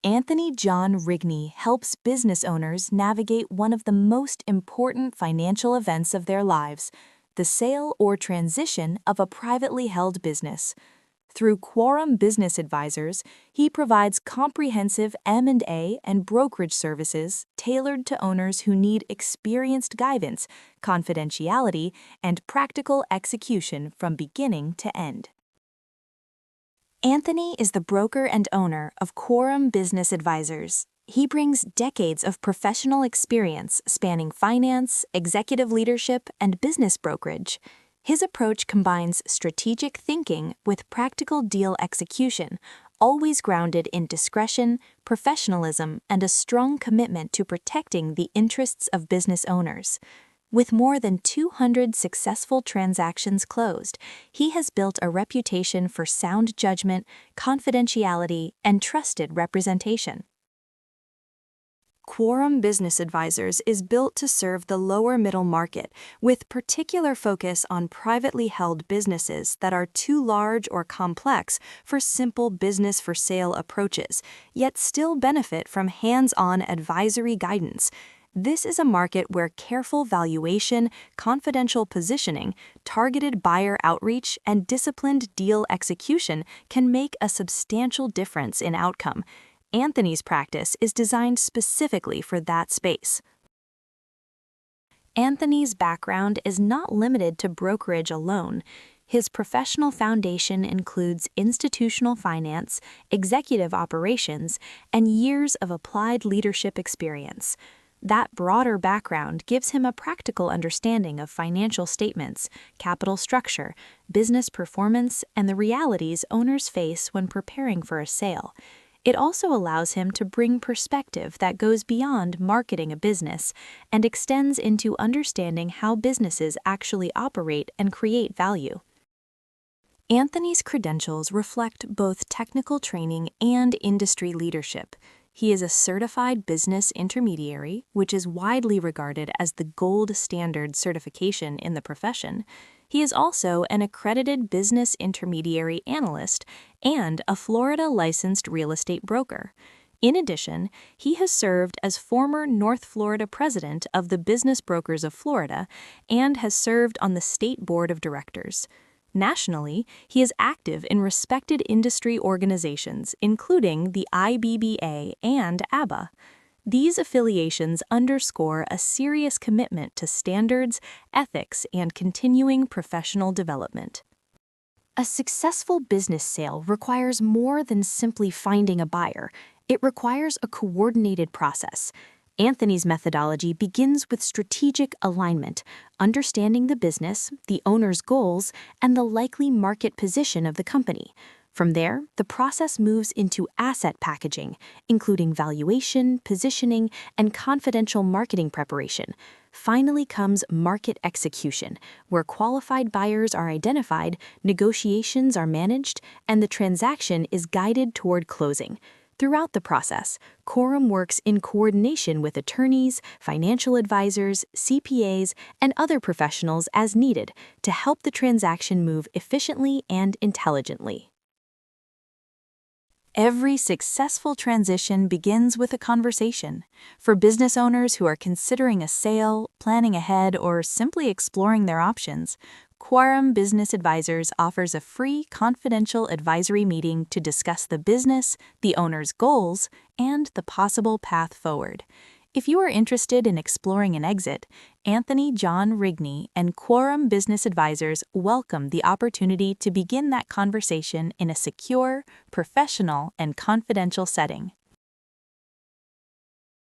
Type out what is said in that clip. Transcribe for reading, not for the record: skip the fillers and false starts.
Anthony John Rigney helps business owners navigate one of the most important financial events of their lives, the sale or transition of a privately held business. Through Quorum Business Advisors, he provides comprehensive M&A and brokerage services tailored to owners who need experienced guidance, confidentiality, and practical execution from beginning to end. Anthony is the broker and owner of Quorum Business Advisors. He brings decades of professional experience spanning finance, executive leadership, and business brokerage. His approach combines strategic thinking with practical deal execution, always grounded in discretion, professionalism, and a strong commitment to protecting the interests of business owners. With more than 200 successful transactions closed, he has built a reputation for sound judgment, confidentiality, and trusted representation. Quorum Business Advisors is built to serve the lower middle market, with particular focus on privately held businesses that are too large or complex for simple business-for-sale approaches, yet still benefit from hands-on advisory guidance. This is a market where careful valuation, confidential positioning, targeted buyer outreach, and disciplined deal execution can make a substantial difference in outcome. Anthony's practice is designed specifically for that space. Anthony's background is not limited to brokerage alone. His professional foundation includes institutional finance, executive operations, and years of applied leadership experience. That broader background gives him a practical understanding of financial statements, capital structure, business performance, and the realities owners face when preparing for a sale. It also allows him to bring perspective that goes beyond marketing a business and extends into understanding how businesses actually operate and create value. Anthony's credentials reflect both technical training and industry leadership. He is a certified business intermediary, which is widely regarded as the gold standard certification in the profession. He is also an accredited business intermediary analyst and a Florida licensed real estate broker. In addition, he has served as former North Florida president of the Business Brokers of Florida and has served on the state board of directors. Nationally, he is active in respected industry organizations, including the IBBA and ABBA. These affiliations underscore a serious commitment to standards, ethics, and continuing professional development. A successful business sale requires more than simply finding a buyer. It requires a coordinated process. Anthony's methodology begins with strategic alignment, understanding the business, the owner's goals, and the likely market position of the company. From there, the process moves into asset packaging, including valuation, positioning, and confidential marketing preparation. Finally comes market execution, where qualified buyers are identified, negotiations are managed, and the transaction is guided toward closing. Throughout the process, Quorum works in coordination with attorneys, financial advisors, CPAs, and other professionals as needed to help the transaction move efficiently and intelligently. Every successful transition begins with a conversation. For business owners who are considering a sale, planning ahead, or simply exploring their options, Quorum Business Advisors offers a free, confidential advisory meeting to discuss the business, the owner's goals, and the possible path forward. If you are interested in exploring an exit, Anthony John Rigney and Quorum Business Advisors welcome the opportunity to begin that conversation in a secure, professional, and confidential setting.